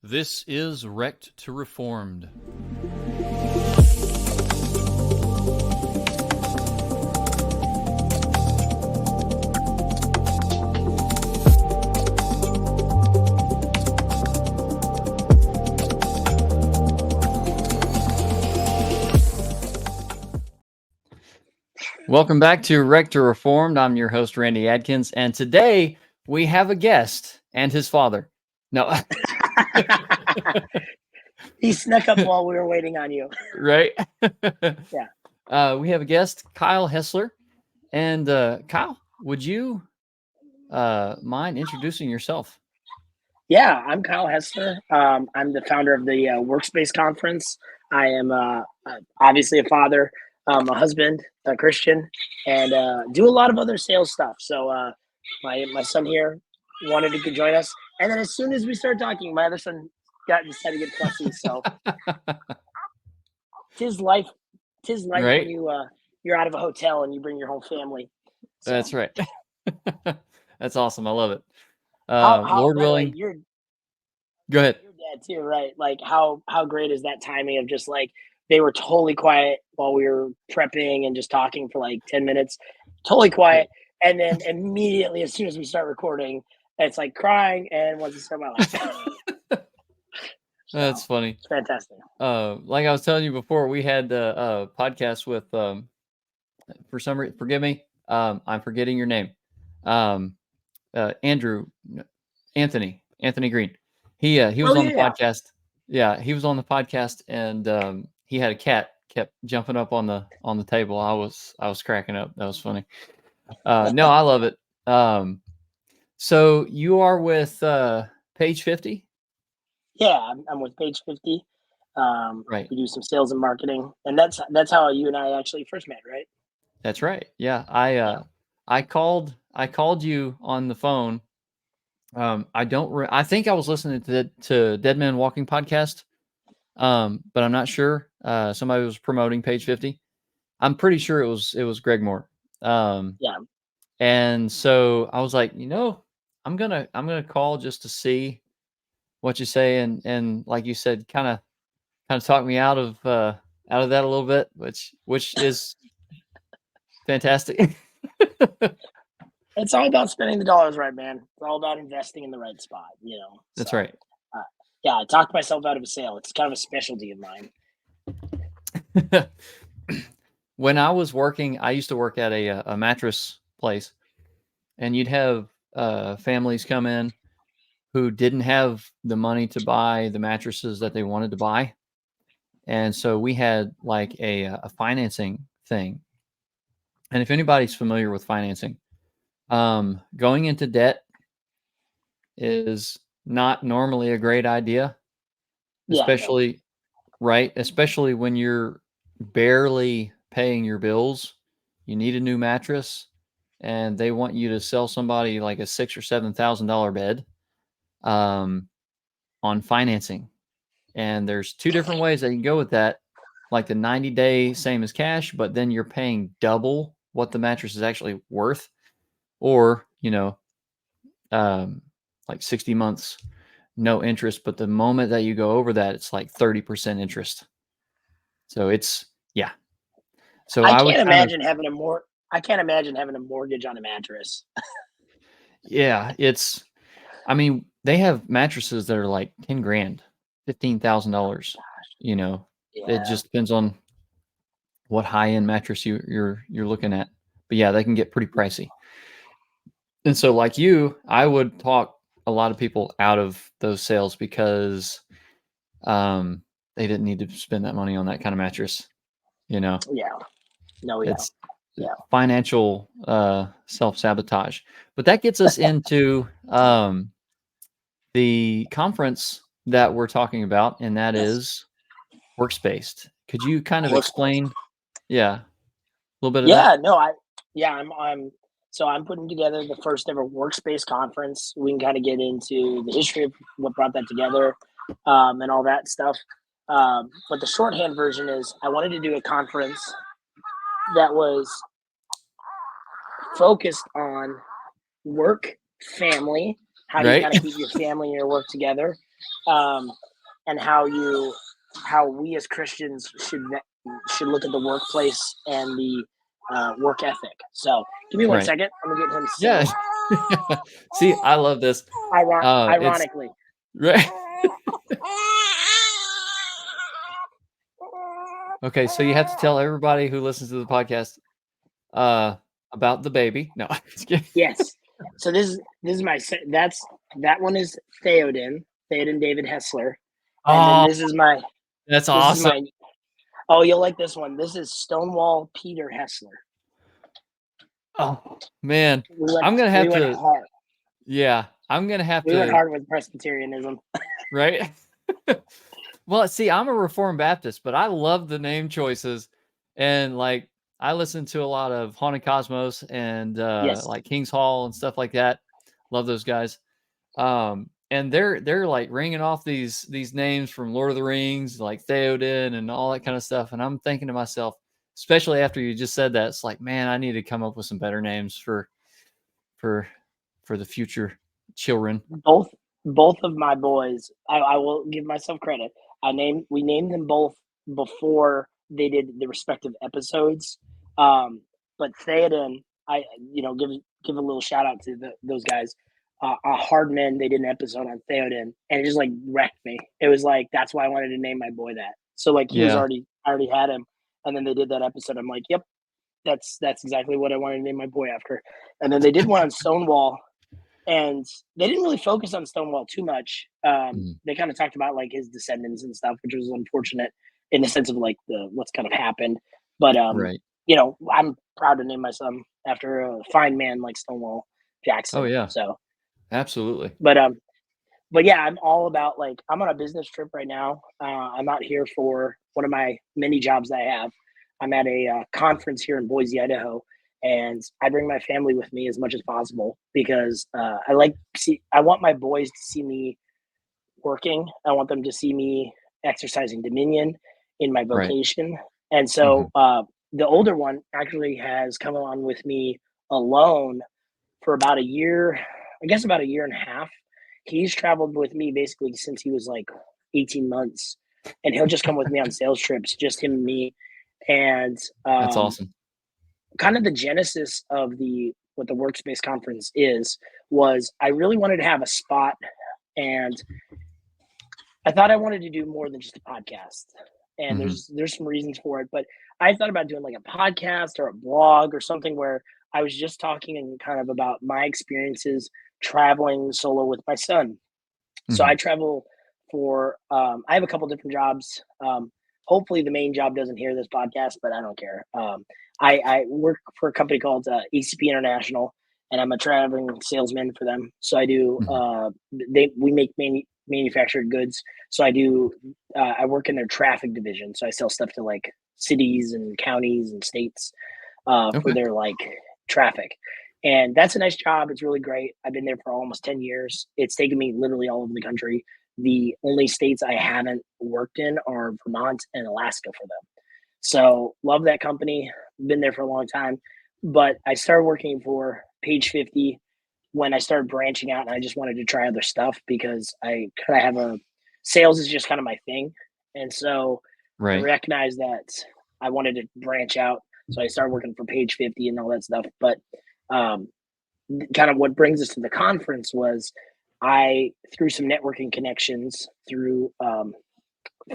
This is Wrecked to Reformed. Welcome back to Wrecked to Reformed. I'm your host, Randy Adkins, and today we have a guest and his father. No. He snuck up while we were waiting on you. Right? Yeah. We have a guest, Kyle Hessler. And Kyle, would you mind introducing yourself? Yeah, I'm Kyle Hessler. I'm the founder of the Workspace Conference. I am obviously a father, a husband, a Christian, and do a lot of other sales stuff. So my son here wanted to join us, and then as soon as we started talking, my other son decided to get fussy. So tis life Right? when you're out of a hotel and you bring your whole family. So. That's right. That's awesome. I love it. How Lord by the way, willing. Go ahead. Your dad too, right? Like how great is that timing of just like they were totally quiet while we were prepping and just talking for like 10 minutes, totally quiet, and then immediately as soon as we start recording, it's like crying and wants to start my life. That's funny. It's fantastic. Like I was telling you before, we had a podcast with for some reason, forgive me, I'm forgetting your name. Anthony Green. He was on the podcast. Yeah, he was on the podcast, and he had a cat kept jumping up on the table. I was cracking up. That was funny. No, I love it. So you are with Page 50? Yeah, I'm with Page 50. Right. We do some sales and marketing, and that's how you and I actually first met, right? That's right. Yeah, I called you on the phone. I think I was listening to Dead Man Walking podcast, but I'm not sure. Somebody was promoting Page 50. I'm pretty sure it was Greg Moore. Yeah. And so I was like, I'm gonna call just to see what you say, and like you said, kind of talk me out of that a little bit, which is fantastic. It's all about spending the dollars right, man. It's all about investing in the right spot, That's So, right. yeah, I talked myself out of a sale. It's kind of a specialty of mine. When I was working, I used to work at a mattress place, and you'd have families come in who didn't have the money to buy the mattresses that they wanted to buy. And so we had like a financing thing. And if anybody's familiar with financing, going into debt is not normally a great idea, Yeah, especially right, especially when you're barely paying your bills. You need a new mattress, and they want you to sell somebody like a $6,000 or $7,000 bed on financing. And there's two different ways that you can go with that, like the 90-day same as cash, but then you're paying double what the mattress is actually worth, or like 60 months no interest, but the moment that you go over that, it's like 30% interest. So it's so I I would can't imagine having a mortgage on a mattress. yeah, they have mattresses that are like 10 grand, $15,000. Yeah. It just depends on what high-end mattress you're looking at. But yeah, they can get pretty pricey. And so like you, I would talk a lot of people out of those sales because they didn't need to spend that money on that kind of mattress. Yeah. No, yeah. It's financial self-sabotage. But that gets us into the conference that we're talking about, and that is Workspace. Could you kind of explain a little bit of that? I'm putting together the first ever Workspace conference. We can kind of get into the history of what brought that together, and all that stuff. But the shorthand version is I wanted to do a conference that was focused on work, family, how do you kind of keep your family and your work together, and how we as Christians should look at the workplace and the work ethic. So give me 1 second. I'm gonna get him Yeah. settled. See, I love this. It's Ironically. right. Okay, so you have to tell everybody who listens to the podcast about the baby. No, just kidding. Yes. So this is that one is Theoden David Hessler, and then this is my that's this awesome. is my. Oh, you'll like this one. This is Stonewall Peter Hessler. Oh man, I'm gonna have to. Hard. Yeah, I'm gonna have we to. went hard with Presbyterianism, right? Well, see, I'm a Reformed Baptist, but I love the name choices, and like I listen to a lot of Haunted Cosmos and Yes. like King's Hall and stuff like that. Love those guys. And they're like ringing off these names from Lord of the Rings, like Theoden and all that kind of stuff. And I'm thinking to myself, especially after you just said that, it's like, man, I need to come up with some better names for the future children. Both of my boys, I will give myself credit. We named them both before they did the respective episodes. But Theoden, I give a little shout out to those guys. Hardman, they did an episode on Theoden, and it just like wrecked me. It was like that's why I wanted to name my boy that. So like I already had him, and then they did that episode. I'm like, yep, that's exactly what I wanted to name my boy after. And then they did one on Stonewall, and they didn't really focus on Stonewall too much. They kind of talked about like his descendants and stuff, which was unfortunate in the sense of like what's kind of happened. But I'm proud to name my son after a fine man like Stonewall Jackson. Oh yeah, so absolutely. But yeah, I'm all about like I'm on a business trip right now. I'm out here for one of my many jobs that I have. I'm at a conference here in Boise, Idaho, and I bring my family with me as much as possible because I want my boys to see me working. I want them to see me exercising dominion in my vocation. Right. And so the older one actually has come on with me alone for about a year, I guess about a year and a half. He's traveled with me basically since he was like 18 months, and he'll just come with me on sales trips, just him and me. And that's awesome. Kind of the genesis of what the Workspace Conference was I really wanted to have a spot, and I thought I wanted to do more than just a podcast. And there's some reasons for it, but I thought about doing like a podcast or a blog or something where I was just talking and kind of about my experiences traveling solo with my son. So I travel I have a couple different jobs. Hopefully the main job doesn't hear this podcast, but I don't care. I work for a company called ACP International, and I'm a traveling salesman for them. So I do, we make manufactured goods. So I work in their traffic division. So I sell stuff to like cities and counties and states for their like traffic. And that's a nice job. It's really great. I've been there for almost 10 years. It's taken me literally all over the country. The only states I haven't worked in are Vermont and Alaska for them. So love that company. Been there for a long time. But I started working for Page 50 when I started branching out, and I just wanted to try other stuff because I kind of have sales is just kind of my thing. And so I recognized that I wanted to branch out. So I started working for Page 50 and all that stuff. But kind of what brings us to the conference was I, through some networking connections through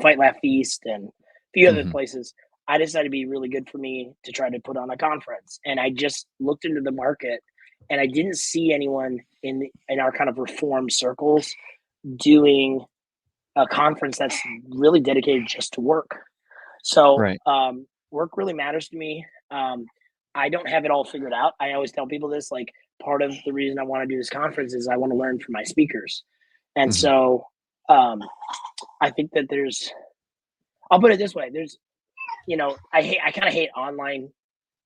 Fight Laugh Feast and a few other places, I decided it'd be really good for me to try to put on a conference. And I just looked into the market, and I didn't see anyone in our kind of reform circles doing a conference that's really dedicated just to work. So work really matters to me. I don't have it all figured out. I always tell people this, like, part of the reason I want to do this conference is I want to learn from my speakers. And so I think that I'll put it this way. I kind of hate online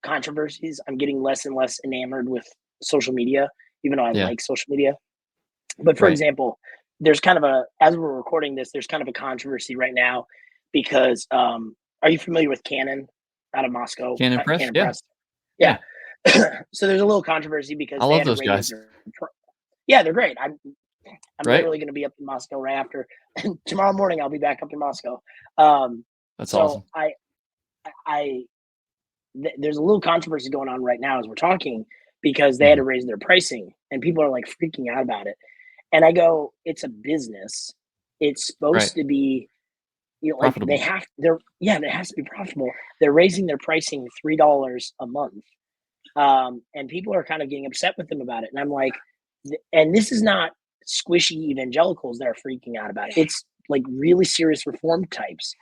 controversies. I'm getting less and less enamored with social media, even though I like social media. But for example, there's kind of as we're recording this, there's kind of a controversy right now because are you familiar with Canon out of Moscow? Canon Press? Canon Press. Yeah. So there's a little controversy because I love those guys. Yeah, they're great. I'm Right. literally going to be up in Moscow right after tomorrow morning. I'll be back up in Moscow. Um, That's so awesome. I there's a little controversy going on right now as we're talking because they had Mhm. to raise their pricing and people are like freaking out about it. And I go, it's a business. It's Right. supposed to be, like Profitable. yeah, it has to be profitable. They're raising their pricing $3 a month. And people are kind of getting upset with them about it. And I'm like, and this is not squishy evangelicals that are freaking out about it. It's like really serious reform types.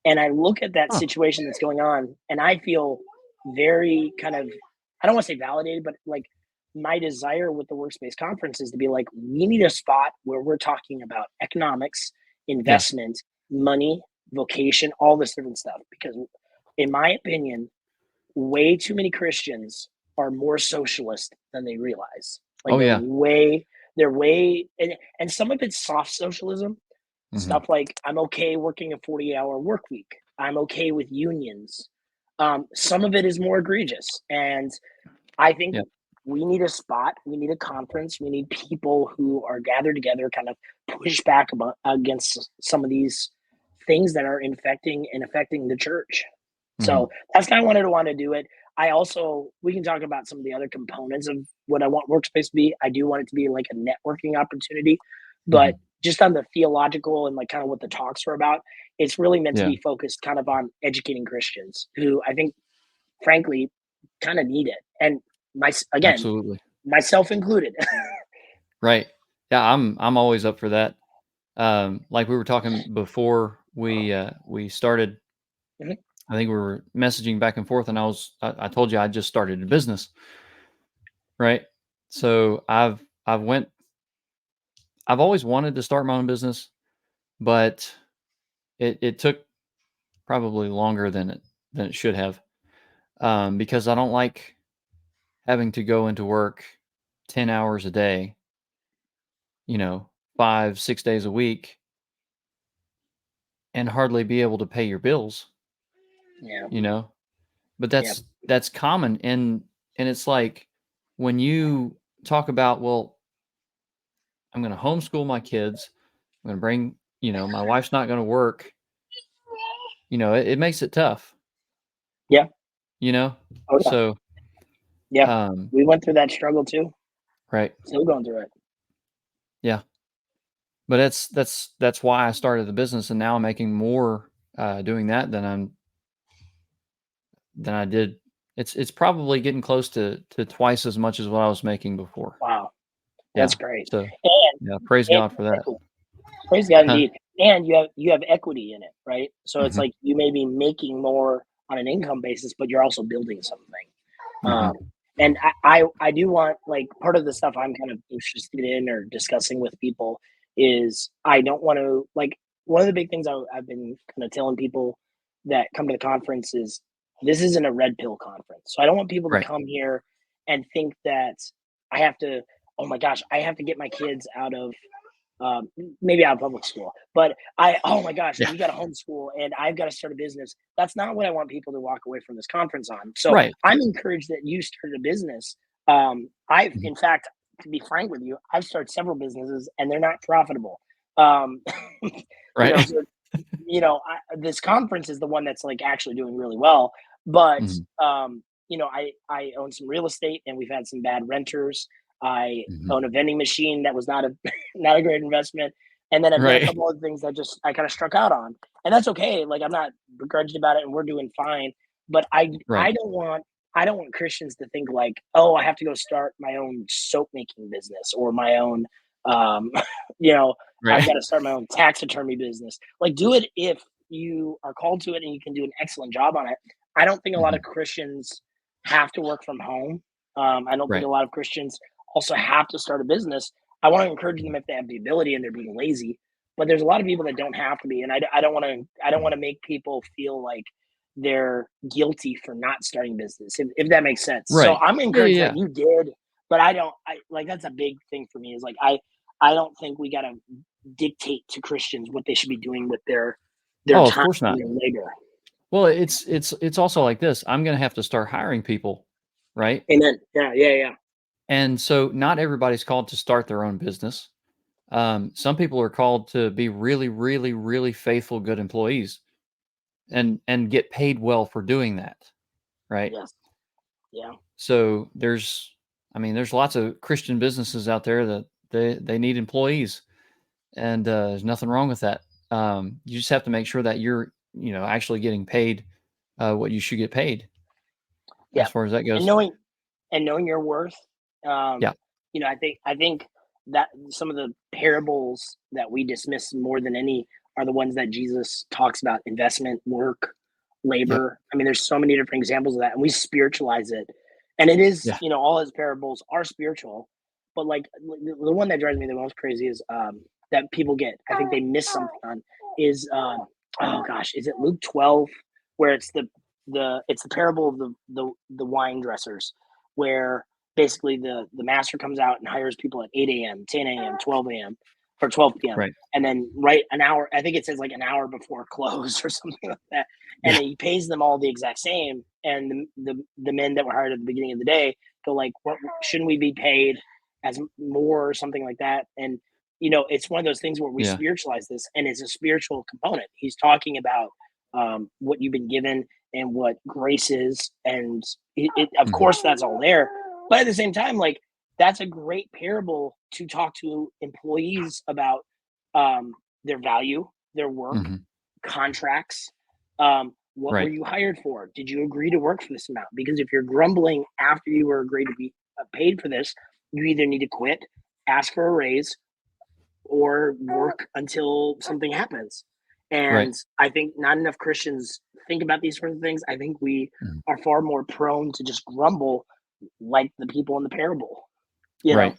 And I look at that Huh. situation that's going on, and I feel very kind of, I don't want to say validated, but like my desire with the workspace conference is to be like, we need a spot where we're talking about economics, Yeah. investment, money, vocation, all this different stuff. Because, in my opinion, way too many Christians are more socialist than they realize. Like Oh, yeah. they're way, and some of it's soft socialism, Mhm. stuff like I'm okay working a 40-hour work week. I'm okay with unions. Some of it is more egregious, and I think Yeah. we need a spot, we need a conference, we need people who are gathered together, kind of push back against some of these things that are infecting and affecting the church. Mhm. So that's kind of wanted to do it. I also, we can talk about some of the other components of what I want workspace to be. I do want it to be like a networking opportunity, but Mhm. just on the theological and like kind of what the talks are about, it's really meant to Yeah. be focused kind of on educating Christians who I think, frankly, kind of need it. And again, Absolutely. myself included. Right. Yeah, I'm always up for that. Like we were talking before we started, Mhm. I think we were messaging back and forth, and I told you I just started a business, right? So I've always wanted to start my own business, but it took probably longer than it should have, because I don't like having to go into work 10 hours a day, you know, 5, 6 days a week, and hardly be able to pay your bills, Yeah. you know? But Yeah. that's common, and it's like when you talk about, "Well, I'm gonna homeschool my kids, I'm gonna bring," "my wife's not gonna work," it makes it tough, Yeah. you know? Oh, yeah. So, Yeah. um We went through that struggle too. right. Still going through it. Yeah. But that's why I started the business, and now I'm making more, doing that than I did. It's probably getting close to twice as much as what I was making before. Wow. That's Yeah. great. So, And, yeah, praise and God for that. praise God Huh? indeed. And you have equity in it, right? So it's Mhm. like you may be making more on an income basis, but you're also building something. Um, Mhm. and I do want, like, part of the stuff I'm kind of interested in or discussing with people is I don't want to, like, one of the big things I've been kind of telling people that come to the conference is this isn't a red pill conference. So I don't want people to Right. come here and think that I have to, oh my gosh, I have to get my kids out of um, maybe out of public school. But oh my gosh, Yeah. we got to homeschool and I've got to start a business. That's not what I want people to walk away from this conference on. So Right. I'm encouraged that you started a business. Mhm. In fact, to be frank with you, I've started several businesses and they're not profitable. Um, Right. so this conference is the one that's like actually doing really well. But Mhm. I own some real estate and we've had some bad renters. I Mhm. own a vending machine that was not a not a great investment. And then I've done a Right. couple other things that just I kind of struck out on. And that's okay. Like I'm not begrudged about it and we're doing fine. But Right. I don't want Christians to think like, oh, I have to go start my own soap making business or my own um, you know, I've Right. got to start my own tax attorney business. Like do it if you are called to it and you can do an excellent job on it. I don't think a lot of Mhm. Christians have to work from home. I don't think Right. a lot of Christians also have to start a business. I want to encourage them if they have the ability and they're being lazy. But there's a lot of people that don't have to be, and I don't want to. I don't want Mhm. to make people feel like they're guilty for not starting business, if that makes sense. So Right. I'm Yeah, encouraged that yeah. you did, but I don't. I like that's a big thing for me. Is like I don't think we gotta dictate to Christians what they should be doing with their Oh, of time course and not. their labor. Well, it's also like this, I'm gonna have to start hiring people, right? Amen. Yeah, yeah, yeah. And so not everybody's called to start their own business. Some people are called to be really, really, really faithful, good employees, and get paid well for doing that, right? Yes. Yeah. So there's lots of Christian businesses out there that they need employees, and there's nothing wrong with that. You just have to make sure that you're actually getting paid what you should get paid Yeah. as far as that And goes. knowing your worth. Yeah, Um, I think that some of the parables that we dismiss more than any are the ones that Jesus talks about: investment, work, yep, labor. I mean, there's so many different examples of that, and we spiritualize it. And it is, yeah, all his parables are spiritual. But like the one that drives me the most crazy is that people get. I think they miss something on is oh gosh, is it Luke 12 where it's the parable of the wine dressers, where basically the master comes out and hires people at 8 a.m., 10 a.m., 12 a.m., or 12 p.m. right, And then right an hour, I think it says like an hour before close or something like that. And yeah, he pays them all the exact same. And the men that were hired at the beginning of the day go like, shouldn't we be paid as more or something like that? And it's one of those things where we yeah, spiritualize this, and it's a spiritual component. He's talking about what you've been given and what grace is, and of hmm, course that's all there. But at the same time, like, that's a great parable to talk to employees about their value, their work, hmm, contracts. What were right, you hired for? Did you agree to work for this amount? Because if you're grumbling after you were agreed to be paid for this, you either need to quit, ask for a raise, or work until something happens. right, And I think not enough Christians think about these sorts of things. I think we mhm, are far more prone to just grumble like the people in the parable, you know? right,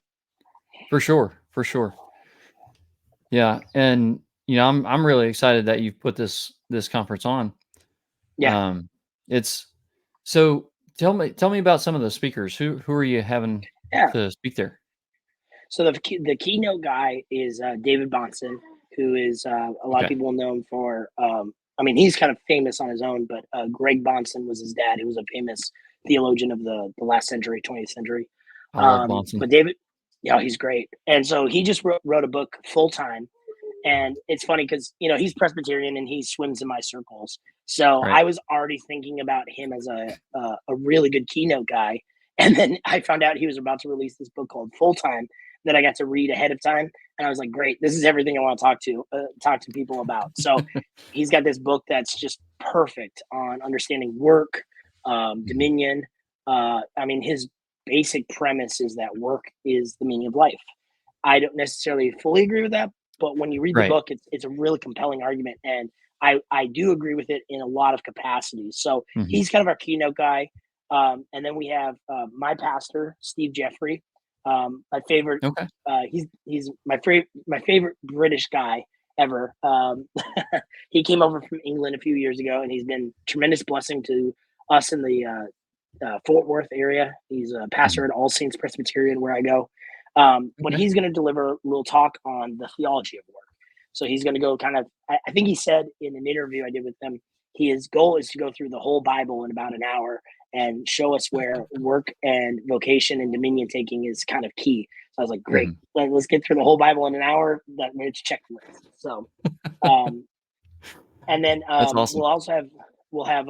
for sure, for sure. Yeah, and I'm really excited that you've put this conference on. Yeah. Um, it's so tell me about some of the speakers. Who are you having Yeah. to speak there? So the keynote guy is David Bonson, who is a lot of Okay, people know him for. I mean, he's kind of famous on his own, but Greg Bonson was his dad, who was a famous theologian of the last century, 20th century. I love Bonson. But David, yeah, he's great, and so he just wrote a book full time. And it's funny because he's Presbyterian and he swims in my circles. So Right. I was already thinking about him as a really good keynote guy. And then I found out he was about to release this book called Full Time that I got to read ahead of time, and I was like, great, this is everything I want to talk to people about. So he's got this book that's just perfect on understanding work, Mhm. dominion. I mean, his basic premise is that work is the meaning of life. I don't necessarily fully agree with that, but when you read the Right. book, it's a really compelling argument, and I do agree with it in a lot of capacities. So Mhm. he's kind of our keynote guy, and then we have my pastor, Steve Jeffrey, my favorite. Okay. He's my favorite British guy ever. He came over from England a few years ago, and he's been tremendous blessing to us in the Fort Worth area. He's a Mhm. pastor at All Saints Presbyterian, where I go. But Okay. he's going to deliver a little talk on the theology of work. So he's going to go kind of, I think he said in an interview I did with him, his goal is to go through the whole Bible in about an hour and show us where work and vocation and dominion taking is kind of key. So I was like, great, Mhm. let's get through the whole Bible in an hour. It's checklist. So, um, and then That's awesome. we'll have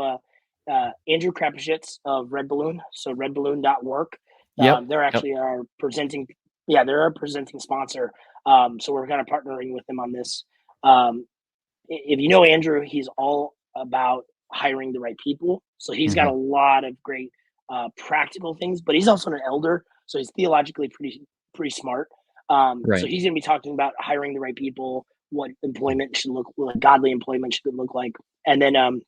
Andrew Krapashitz of Red Balloon, so redballoon.org. Yep. They're Yep. actually our presenting, they're our presenting sponsor. So we're kind of partnering with them on this. If you know Andrew, he's all about hiring the right people. So he's got a Mhm. lot of great practical things, but he's also an elder, so he's theologically pretty smart. So Right. he's going to be talking about hiring the right people, what employment should look like, godly employment should look like, and then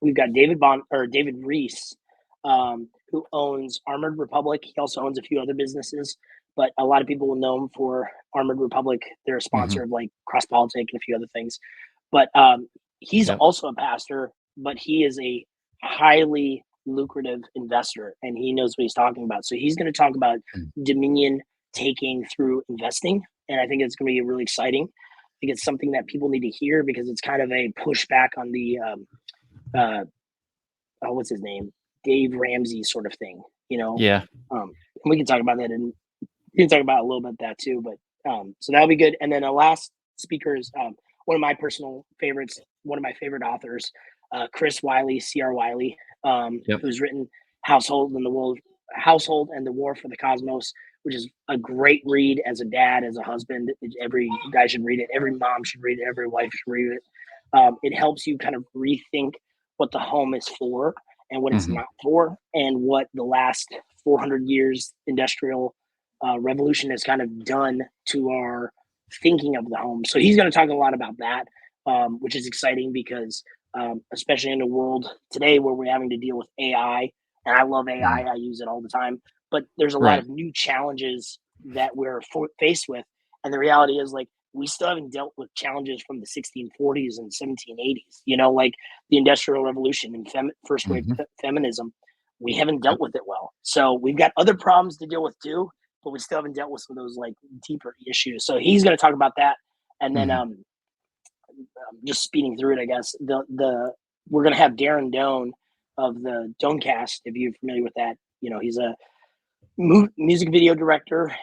we've got David Reese, who owns Armored Republic. He also owns a few other businesses, but a lot of people will know him for Armored Republic. They're a sponsor Mhm. of like Cross Politic and a few other things. But he's Yep. also a pastor, but he is a highly lucrative investor, and he knows what he's talking about. So he's going to talk about Mm. dominion taking through investing, and I think it's going to be really exciting. I think it's something that people need to hear because it's kind of a pushback on the uh, what's his name, Dave Ramsey sort of thing, you know. Yeah. And we can talk about that, and we can talk about a little bit of that too. But So that'll be good. And then the last speaker is one of my personal favorites, one of my favorite authors, Chris Wiley, C.R. Wiley, Yep. who's written Household and the War for the Cosmos, which is a great read as a dad, as a husband. Every guy should read it. Every mom should read it. Every wife should read it. It helps you kind of rethink what the home is for and what it's Mhm. not for, and what the last 400 years industrial revolution has kind of done to our thinking of the home. So he's going to talk a lot about that, which is exciting because, especially in the world today where we're having to deal with AI, and I love AI, Mhm. I use it all the time, but there's a lot Right. of new challenges that we're faced with. And the reality is, like, we still haven't dealt with challenges from the 1640s and 1780s, like the Industrial Revolution and first wave Mhm. feminism. We haven't Yep. dealt with it well. So we've got other problems to deal with too, but we still haven't dealt with some of those like deeper issues. So he's going to talk about that. And then Mhm. just speeding through it, I guess the we're going to have Darren Doan of the Donecast, if you're familiar with that. He's a music video director.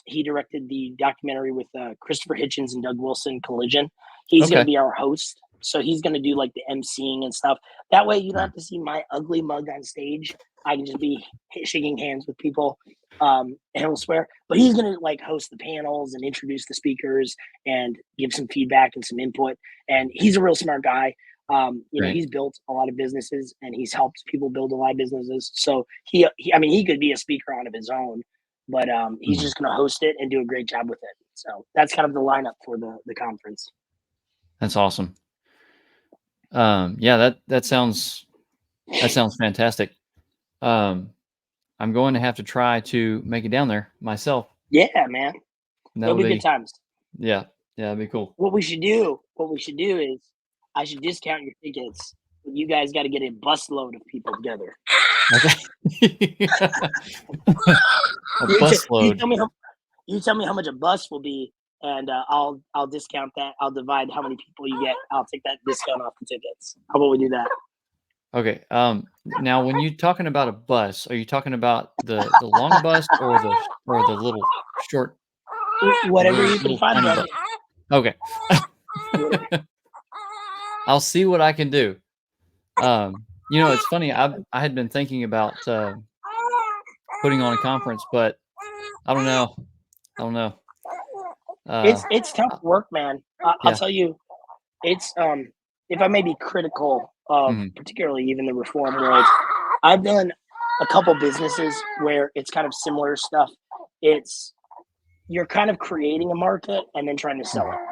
He directed the documentary with Christopher Hitchens and Doug Wilson, Collision. He's going to Okay. be our host, so he's going to do like the emceeing and stuff. That way, you don't Mhm. have to see my ugly mug on stage. I can just be shaking hands with people, and he'll swear. But he's going to like host the panels and introduce the speakers and give some feedback and some input. And he's a real smart guy. Right. He's built a lot of businesses and he's helped people build a lot of businesses. So I mean, he could be a speaker on of his own, but he's Mhm. just going to host it and do a great job with it. So that's kind of the lineup for the conference. That's awesome. Yeah, that sounds fantastic. Um, I'm going to have to try to make it down there myself. Yeah, man, it'll That'll be good be times. yeah, yeah, that'd be cool. What we should do is I should discount your tickets, but you guys got to get a busload of people together. Okay. A You busload. tell me how much a bus will be, and I'll discount that. I'll divide how many people you get. I'll take that discount off the tickets. How about we do that? Okay. Now when you talking about a bus, are you talking about the long bus or the little short, the Whatever little you can little find, tiny brother. bus? Okay. Whatever. I'll see what I can do. It's funny. I had been thinking about putting on a conference, but I don't know. I don't know. Uh, It's tough uh, work, man. I'll yeah. tell you, it's if I may be critical of Mhm. particularly even the reform world, I've done a couple businesses where it's kind of similar stuff. It's You're kind of creating a market and then trying to sell Mhm. it. Right.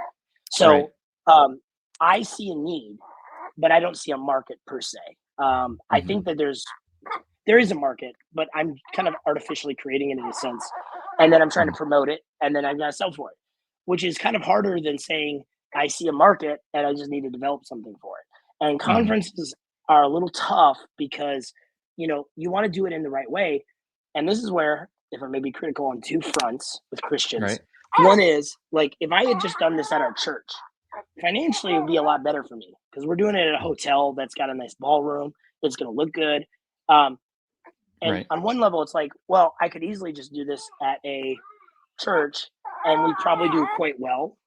So I see a need, but I don't see a market per se. I Mhm. think that there is a market, but I'm kind of artificially creating it in a sense. And then I'm trying to Mhm. promote it and then I'm going to sell for it, which is kind of harder than saying I see a market and I just need to develop something for it. And Mhm. conferences are a little tough because, you want to do it in the right way. And this is where, if I may be critical on two fronts with Christians, Right. one is like if I had just done this at our church, financially it would be a lot better for me because we're doing it at a hotel that's got a nice ballroom. It's going to look good. Um, and Right. on one level, it's like, well, I could easily just do this at a church and we probably do quite well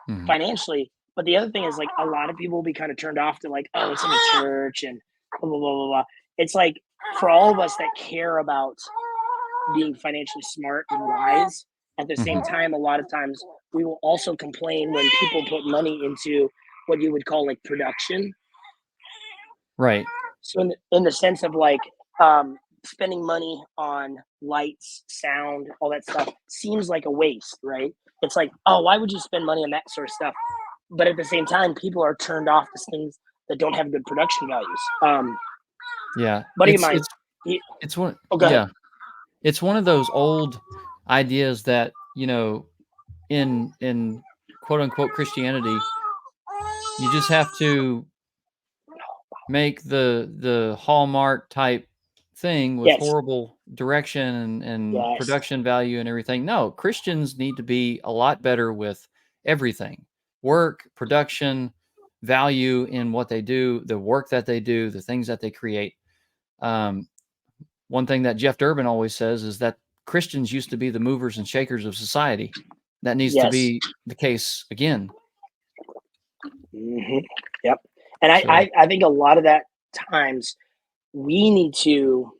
Mhm. financially. But the other thing is, like, a lot of people will be kind of turned off to, like, oh, it's in a church and blah, blah, blah, blah, blah. It's like for all of us that care about being financially smart and wise, at the same Mhm. time, a lot of times we will also complain when people put money into what you would call like production. Right. So in the sense of like spending money on lights, sound, all that stuff seems like a waste, right? It's like, oh, why would you spend money on that sort of stuff? But at the same time, people are turned off to things that don't have good production values. Yeah. Buddy of It's mine, it's he, it's one oh, go ahead. yeah. It's one of those old ideas that, in quote unquote Christianity, you just have to make the Hallmark type thing with Yes, horrible direction and yes. production value and everything. No, Christians need to be a lot better with everything. Work, production, value in what they do, the work that they do, the things that they create. Um, One thing that Jeff Durbin always says is that Christians used to be the movers and shakers of society. that needs to Yes. be the case again. Hmm. Yep. And So I think a lot of that times we need to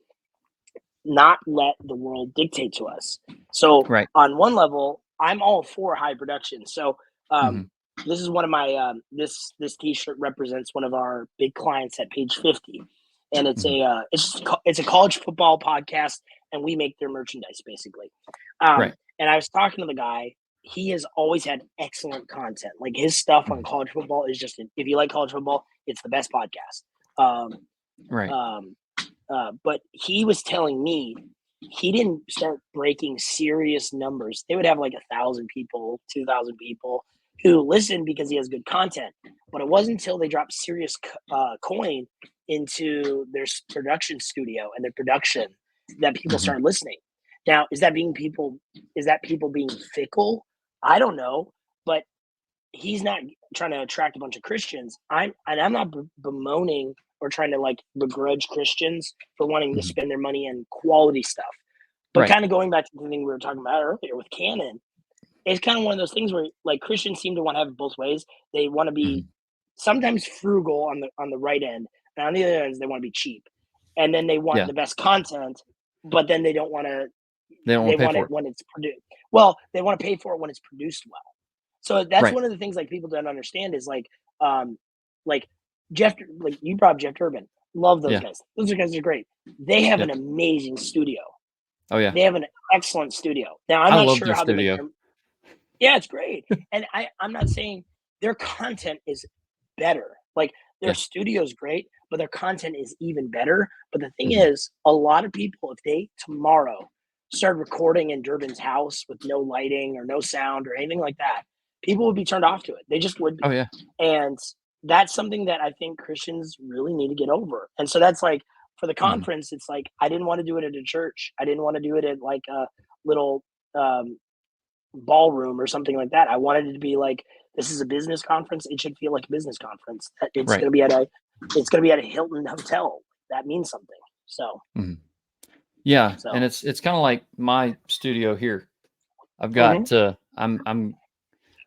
not let the world dictate to us. So right. on one level, I'm all for high production. So um, Hmm. this is one of my this T-shirt represents one of our big clients at Page 50, and it's Hmm. it's a college football podcast, and we make their merchandise basically. Right. And I was talking to the guy. He has always had excellent content. Like his stuff on Hmm. college football is just if you like college football, it's the best podcast. Um, Right. um, but he was telling me he didn't start breaking serious numbers. They would have like 1,000 people, 2,000 people who listen because he has good content. But it wasn't until they dropped serious coin into their production studio and their production that people Hmm. started listening. Now, is that being people? Is that people being fickle? I don't know, but he's not trying to attract a bunch of Christians. I'm not bemoaning or trying to like begrudge Christians for wanting to Hmm. spend their money in quality stuff. But Right. kind of going back to the thing we were talking about earlier with Canon, it's kind of one of those things where like Christians seem to want to have it both ways. They want to be Hmm. sometimes frugal on the right end, and on the other end, they want to be cheap. And then they want Yeah. the best content, but then they don't want to. They don't want They to pay want for it it. when it's produced. Well, they want to pay for it when it's produced well. So that's Right. one of the things like people don't understand is um, like like you brought up Jeff Durbin. Love those Yeah. guys. Those guys are great. They have Yeah. an amazing studio. Oh yeah. They have an excellent studio. Now I'm I not love sure their how they make studio. their yeah, it's great. And I'm not saying their content is better. Like their Yeah. studio is great, but their content is even better. But the thing Hmm. is, a lot of people, if they tomorrow start recording in Durbin's house with no lighting or no sound or anything like that, people would be turned off to it. They just would Oh be. yeah. And that's something that I think Christians really need to get over. And so that's like for the Hmm. conference, it's like I didn't want to do it at a church. I didn't want to do it at like a little ballroom or something like that. I wanted it to be like this is a business conference. It should feel like a business conference. It's Right. going to be at a Hilton hotel. That means something. So Hmm. Yeah, so and it's kind of like my studio here. I've mhm. got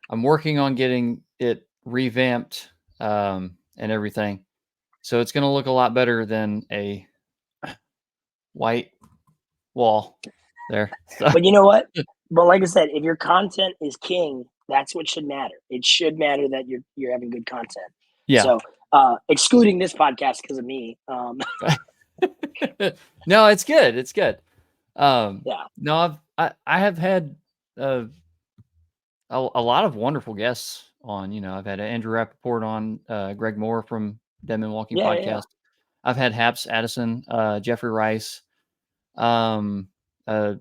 I'm working on getting it revamped and everything. So it's going to look a lot better than a white wall there. So But you know what? But like I said, if your content is king, that's what should matter. It should matter that you're having good content. yeah. So excluding this podcast because of me, No, it's good. It's good. yeah, No, I have had uh, a lot of wonderful guests on. I've had Andrew Rappaport on, Greg Moore from Dead Men Walking yeah. podcast. I've had Haps Addison, Jeffrey Rice, um, uh,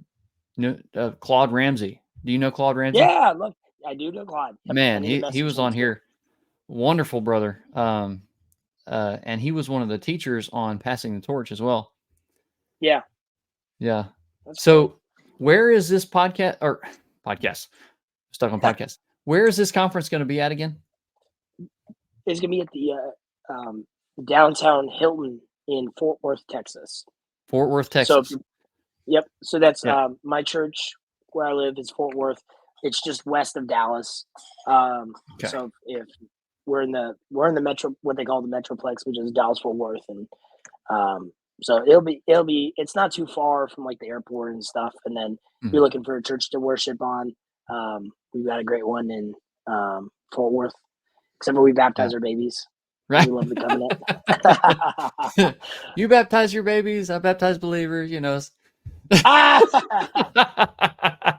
Claude Ramsey. Do you know Claude Ramsey? Yeah, look, I do know Claude. Yep, I Man, need to he message was him on too. here. Wonderful brother. And he was one of the teachers on Passing the Torch as well. Yeah, Yeah. that's cool. So where is this podcast? Stuck on podcast. Where is this conference going to be at again? It's gonna be at the downtown Hilton in Fort Worth, Texas. Fort Worth, So if Texas. you yep, so that's Yeah. my church where I live is Fort Worth. It's just west of Dallas. Um, Okay. so if we're in the metro, what they call the metroplex, which is Dallas Fort Worth, and so it's not too far from like the airport and stuff. And then if you're Mhm. looking for a church to worship on, we've got a great one in Fort Worth. Except for we Yeah. baptize our babies. Right. We love the covenant. You baptize your babies. I baptize believers.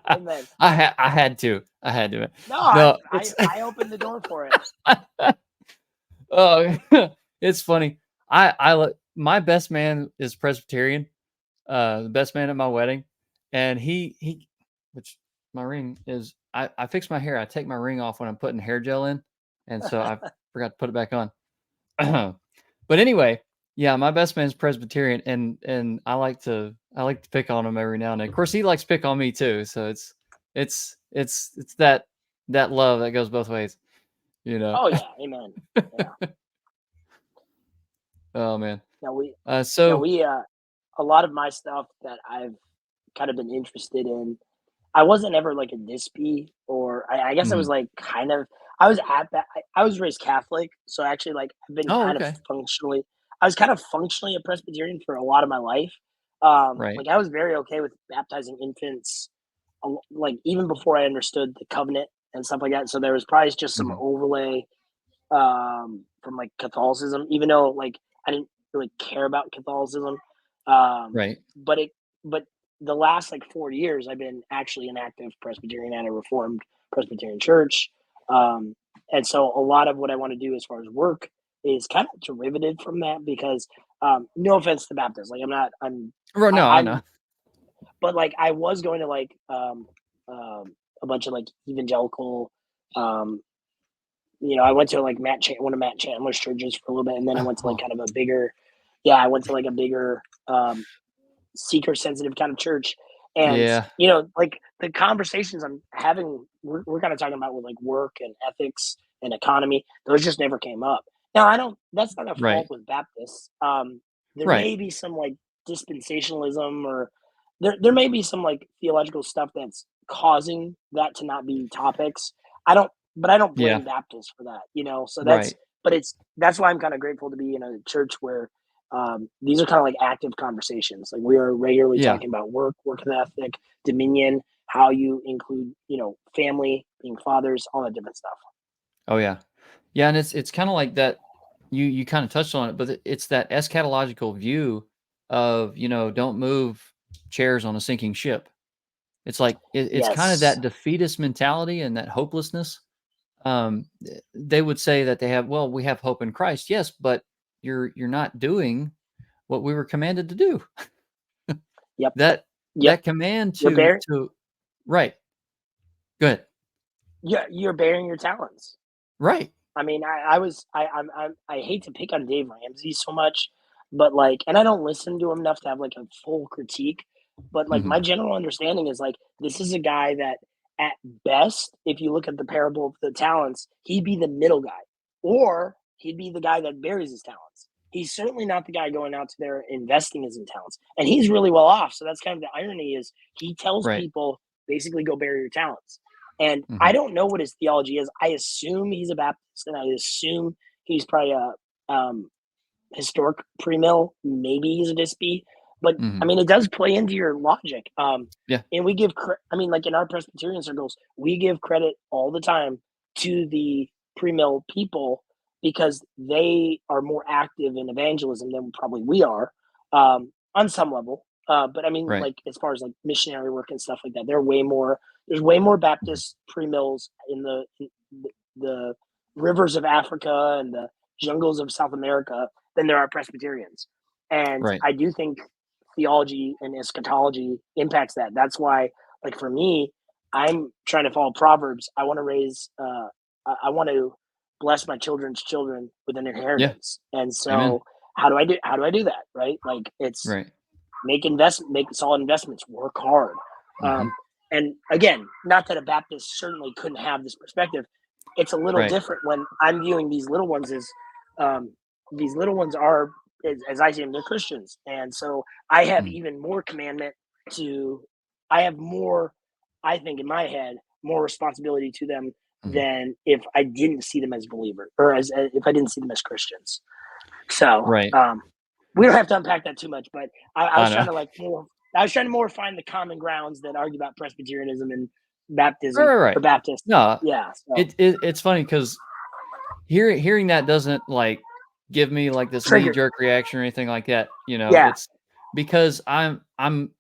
Amen. I had to. I had to. No, I, No, I it's I opened the door for it. oh, it's funny. My best man is Presbyterian. The best man at my wedding, and which my ring is. I fix my hair. I take my ring off when I'm putting hair gel in, and so I forgot to put it back on. But anyway, yeah, my best man's Presbyterian, and I like to pick on him every now and then. Of course, he likes to pick on me too. So it's that love that goes both ways, you know. Oh yeah, amen. Yeah. Oh man. Now we now So we a lot of my stuff that I've kind of been interested in. I wasn't ever like a dispy, or I guess I was Mhm. like kind of. I was at that. I was raised Catholic, so actually, like, I've been Oh, kind of okay. functionally. I was kind of functionally a Presbyterian for a lot of my life. Right. Like, I was very okay with baptizing infants, like, even before I understood the covenant and stuff like that. So there was probably just some Mhm. overlay from like Catholicism, even though like I didn't really care about Catholicism. Um, Right. but it but the last like 4 years I've been actually an active Presbyterian at a Reformed Presbyterian church. Um, and so a lot of what I want to do as far as work is kind of derivative from that because no offense to Baptists, like Well, no, I know. I'm but like I was going to like a bunch of like evangelical um I went to like one of Matt Chandler's churches for a little bit, and then I went to like Oh, kind of a bigger, yeah, I went to like a bigger seeker sensitive kind of church, and yeah. like the conversations I'm having, we're kind of talking about with like work and ethics and economy. Those just never came up. Now I don't. That's not a fault Right. with Baptists. There Right. may be some like dispensationalism, or there may be some like theological stuff that's causing that to not be topics. I don't but I don't Yeah. blame Baptists for that. So Right. that's why I'm kind of grateful to be in a church where these are kind of like active conversations. Like we are regularly Yeah. talking about work ethic, dominion, how you include, family, being fathers, all that different stuff. Oh, yeah. Yeah, and it's kinda like that you kinda touched on it, but it's that eschatological view of, don't move chairs on a sinking ship. It's like it's kinda Yes. that defeatist mentality and that hopelessness. They would say that we have hope in Christ. Yes, but you're not doing what we were commanded to do. Yep. That Yep. that command You're bearing. to right. Good. Yeah, you're bearing your talents. Right. I mean, I was I hate to pick on Dave Ramsey so much, but like, and I don't listen to him enough to have like a full critique. But like, Mhm. my general understanding is like this is a guy that, at best, if you look at the parable of the talents, he'd be the middle guy, or he'd be the guy that buries his talents. He's certainly not the guy going out to there investing his talents, and he's really well off. So that's kind of the irony is he tells Right. people basically go bury your talents. And I Mhm. don't know what his theology is. I assume he's a Baptist, and I assume he's probably a historic pre-mill. Maybe he's a dispy, but I Mhm. mean, it does play into your logic. Yeah. And we give, I mean, like in our Presbyterian circles, we give credit all the time to the pre-mill people because they are more active in evangelism than probably we are, on some level. But I mean, Right. like as far as like missionary work and stuff like that, they're way more. There's way more Mhm. Baptist pre-mills in the rivers of Africa and the jungles of South America than there are Presbyterians. And Right. I do think theology and eschatology impacts that. That's why, like for me, I'm trying to follow Proverbs. I want to raise, I want to bless my children's children with an Yeah. inheritance. And Amen. so, how do I do that? Right? Like it's Right. make solid investments, work hard. Mhm. And again, not that a Baptist certainly couldn't have this perspective. It's a little Right. different when I'm viewing these little ones as um, these little ones are, as I see them, they're Christians, and so I have Mhm. even more commandment to. I have more, I think, in my head, more responsibility to them Mhm. than if I didn't see them as believers or as if I didn't see them as Christians. So Right. we don't have to unpack that too much, but I I was trying know. to like more. I was trying to more find the common grounds that argue about Presbyterianism and Right, Baptism right, or right. Baptist. No, Yeah. So it's funny because hearing that doesn't, like, give me, like, this trigger. knee-jerk reaction or anything like that, Yeah. it's because I'm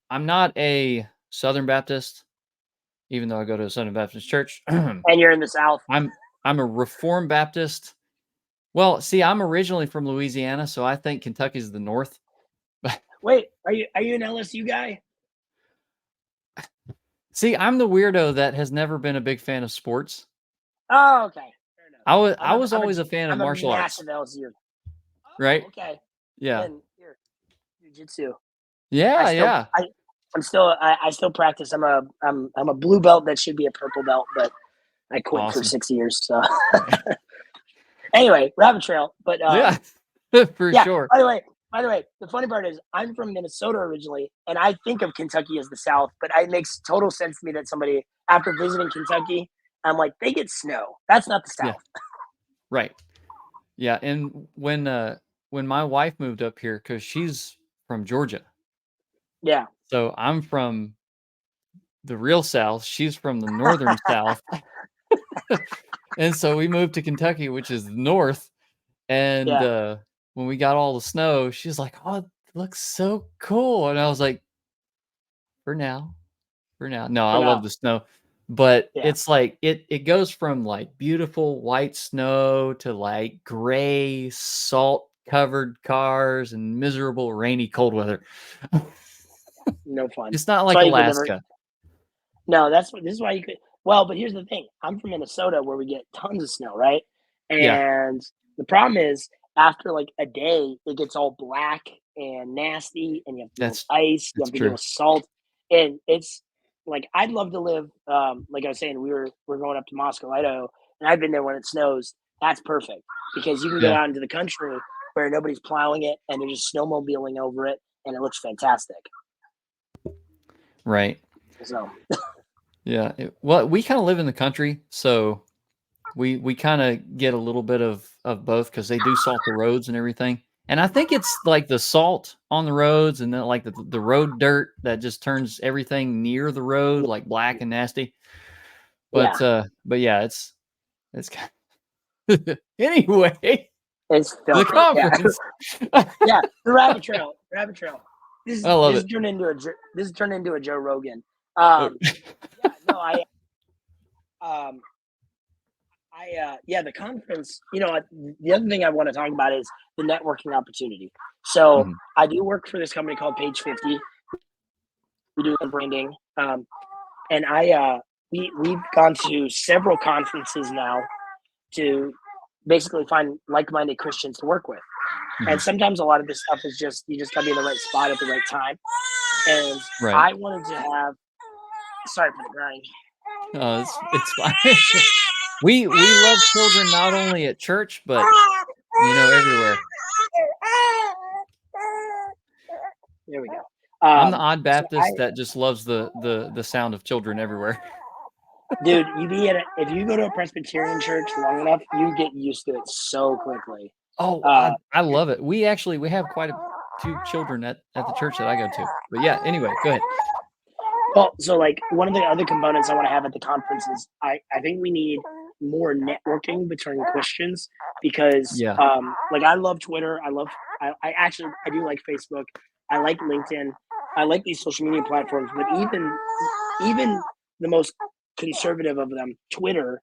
not a Southern Baptist, even though I go to a Southern Baptist church. And you're in the South. I'm I'm a Reformed Baptist. Well, see, I'm originally from Louisiana, so I think Kentucky's the North. Wait, are you an LSU guy? See, I'm the weirdo that has never been a big fan of sports. Oh, okay. Fair enough. I was I'm I a was I'm a always a fan of I'm a martial arts, massive LSU. Oh, right? okay. Yeah. Then here, jujitsu. I Yeah, still yeah. I still practice. I'm a blue belt that should be a purple belt, but I quit for Awesome. 6 years. So anyway, rabbit trail. But Yeah, for yeah. sure. By the way, By the way, the funny part is I'm from Minnesota originally, and I think of Kentucky as the South, but it makes total sense to me that somebody, after visiting Kentucky, I'm like, they get snow. That's not the Yeah. South. Right. Yeah. And when my wife moved up here, because she's from Georgia, Yeah. so I'm from the real South. She's from the northern South. And so we moved to Kentucky, which is the north. And Yeah. when we got all the snow, she's like, "Oh, it looks so cool." And I was like, "For now, for now." No, I For love now. the snow, but Yeah. it's like it goes from like beautiful white snow to like gray salt covered cars and miserable rainy cold weather. No fun. It's not That's like why you could never. Alaska. No, that's what. This is why you could. Well, but here's the thing. I'm from Minnesota, where we get tons of snow, right? Yeah, And the problem is, after like a day, it gets all black and nasty, and you have to deal with that's ice. You that's have to deal true. with salt, and it's like I'd love to live. Like I was saying, we're going up to Moscow, Idaho, and I've been there when it snows. That's perfect because you can go Yeah, out into the country where nobody's plowing it, and they're just snowmobiling over it, and it looks fantastic. right. So Yeah. Well, we kind of live in the country, so we kind of get a little bit of both because they do salt the roads and everything. And I think it's like the salt on the roads and then like the road dirt that just turns everything near the road like black and nasty. yeah, But yeah, it's kind anyway, it's the filthy. Yeah. conference. Yeah, the rabbit trail, rabbit trail. This is I love this it. is turned into a this is turned into a Joe Rogan. Uh, Yeah, no, um, yeah, the conference. The other thing I want to talk about is the networking opportunity. So mhm. I do work for this company called Page 50. We do branding, and we've gone to several conferences now to basically find like-minded Christians to work with. And Mhm. sometimes a lot of this stuff is just you just gotta be in the right spot at the right time. And Right. I wanted to have sorry for the crying. It's fine. We love children not only at church, but everywhere. There we go. I'm the odd So Baptist that just loves the sound of children everywhere. dude, if you go to a Presbyterian church long enough, you get used to it so quickly. Oh, Uh, I love it. We have quite a few children at the church that I go to. But yeah, anyway, go ahead. well, so like one of the other components I want to have at the conference is I think we need more networking between Christians because Yeah. like I love Twitter. I actually I do like Facebook. I like LinkedIn. I like these social media platforms, but even the most conservative of them, Twitter,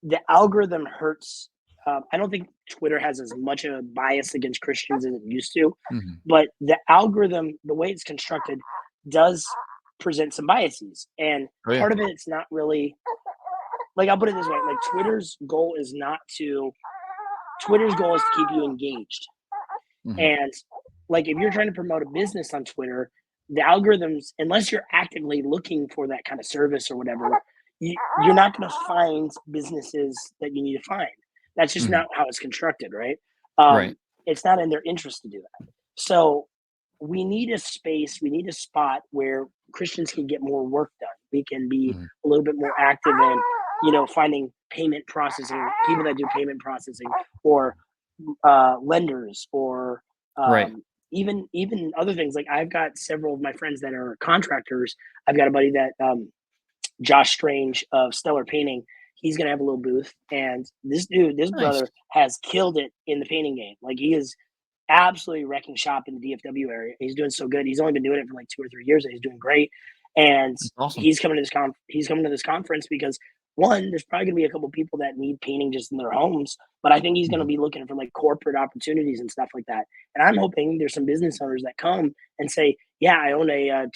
the algorithm hurts. I don't think Twitter has as much of a bias against Christians as it used to, Mhm. but the algorithm, the way it's constructed, does present some biases. And Oh, yeah. part of it's not really like I'll put it this way: like Twitter's goal is to keep you engaged. Mhm. And like if you're trying to promote a business on Twitter, the algorithms, unless you're actively looking for that kind of service or whatever, you're not going to find businesses that you need to find. That's just Mhm. not how it's constructed, right? Right. It's not in their interest to do that. So we need a space, we need a spot where Christians can get more work done. We can be Mhm. a little bit more active in, finding payment processing, people that do payment processing, or lenders, or Right. even other things. Like I've got several of my friends that are contractors. I've got a buddy that Josh Strange of Stellar Painting. He's gonna have a little booth, and this Nice. brother has killed it in the painting game. Like he is absolutely wrecking shop in the DFW area. He's doing so good. He's only been doing it for like 2 or 3 years, and he's doing great. And That's awesome. he's coming to this conference because one, there's probably gonna be a couple people that need painting just in their homes, but I think he's gonna Mhm. be looking for like corporate opportunities and stuff like that. And I'm hoping there's some business owners that come and say, "Yeah, I own a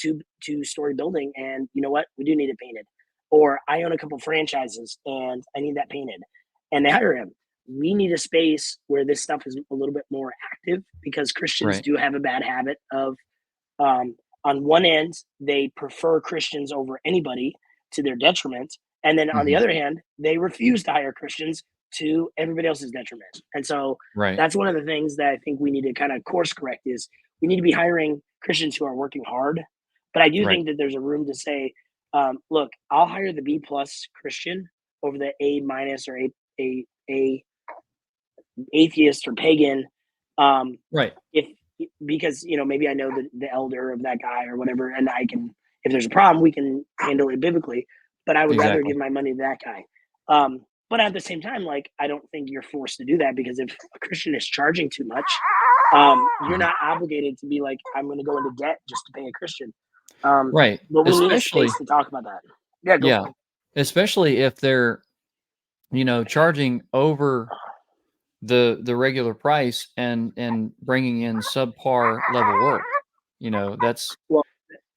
two-story building, and you know what? We do need it painted." Or I own a couple franchises and I need that painted, and they hire him. We need a space where this stuff is a little bit more active because Christians Right. do have a bad habit of, um, on one end, they prefer Christians over anybody to their detriment. And then on the Mhm. other hand, they refuse to hire Christians to everybody else's detriment. And so Right. that's one of the things that I think we need to kind of course correct is we need to be hiring Christians who are working hard. But I do Right. think that there's a room to say, look, I'll hire the B plus Christian over the A minus or a atheist or pagan, Right. if because maybe I know the elder of that guy or whatever, and I can, if there's a problem, we can handle it biblically. But I would rather Exactly. give my money to that guy. But at the same time, like I don't think you're forced to do that because if a Christian is charging too much, you're Mhm. not obligated to be like, I'm going to go into debt just to pay a Christian. Right. But we need a Especially space to talk about that. Yeah, go yeah. for it. Especially if they're, charging over the regular price and bringing in subpar level work. That's Well,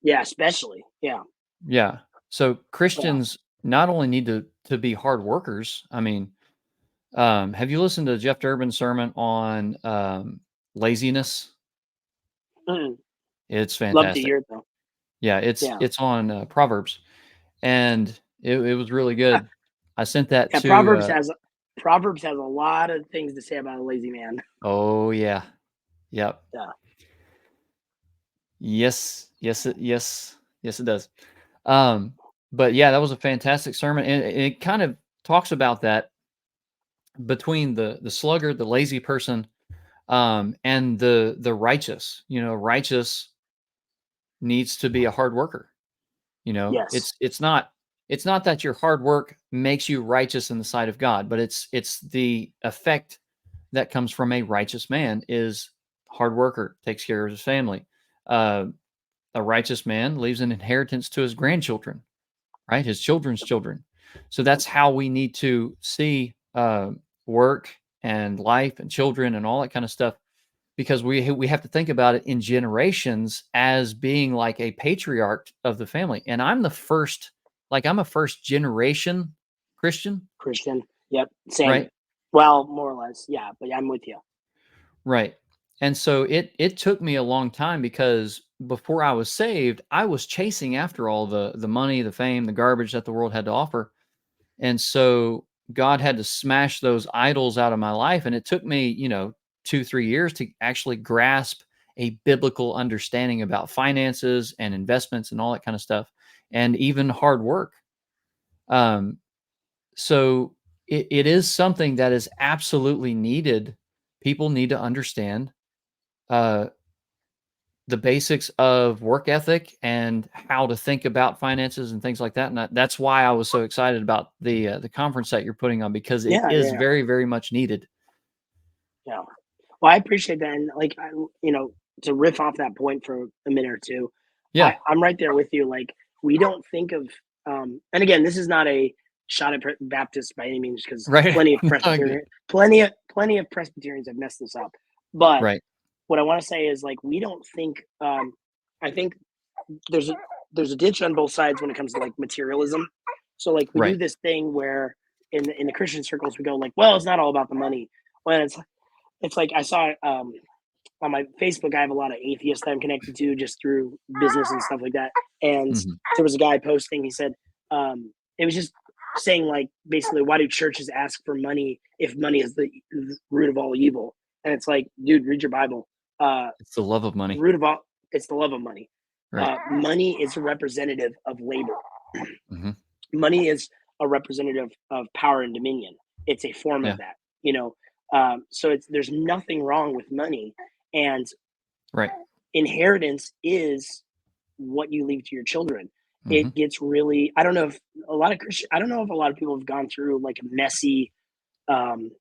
yeah, especially, yeah. yeah. So Yeah. Christians not only need to be hard workers. I mean, have you listened to Jeff Durbin's sermon on laziness? Mm, It's love to fantastic. hear it though. Yeah, it's Yeah. it's on Proverbs, and it was really good. I sent that Yeah, to. Proverbs has a lot of things to say about a lazy man. Oh yeah, yep, Yeah. yes, it does. Um, but yeah, that was a fantastic sermon, and it kind of talks about that between the sluggard, the lazy person, and the righteous. Righteous needs to be a hard worker. Yes. It's not that your hard work makes you righteous in the sight of God, but it's the effect that comes from a righteous man is hard worker, takes care of his family. Uh, a righteous man leaves an inheritance to his grandchildren, right? His children's children. So that's how we need to see work and life and children and all that kind of stuff because we have to think about it in generations as being like a patriarch of the family. And I'm the first, like I'm a first generation Christian, Christian. Yep. Same. right? Well, more or less. Yeah, but I'm with you. Right. And so it took me a long time because before I was saved, I was chasing after all the money, the fame, the garbage that the world had to offer. And so God had to smash those idols out of my life. And it took me, 2, 3 years to actually grasp a biblical understanding about finances and investments and all that kind of stuff, and even hard work. Um, so it is something that is absolutely needed. People need to understand uh, the basics of work ethic and how to think about finances and things like that. And that's why I was so excited about the conference that you're putting on because it Yeah, is yeah, very, very much needed. yeah. Well, I appreciate that, and like, to riff off that point for a minute or two, Yeah. I'm right there with you. Like, we don't think of, and again, this is not a shot at Baptists by any means, because Right. No, plenty of Presbyterians have messed this up. But right. what I want to say is, like, we don't think. I think there's a there's a ditch on both sides when it comes to like materialism. So like we do Right. this thing where in the Christian circles we go like, well, it's not all about the money. When it's like I saw on my Facebook, I have a lot of atheists that I'm connected to just through business and stuff like that. And Hmm. there was a guy posting. He said it was just saying like basically, why do churches ask for money if money is the root of all evil? And it's like, dude, read your Bible. It's the love of The money. root of all it's the love of money. Right. Money is a representative of labor. Hmm. Money is a representative of power and dominion. It's a form of Yeah. that, you know. So there's nothing wrong with money, and Right. inheritance is what you leave to your children. Hmm. It gets really. I don't know if a lot of I don't know if a lot of people have gone through like a messy. Um,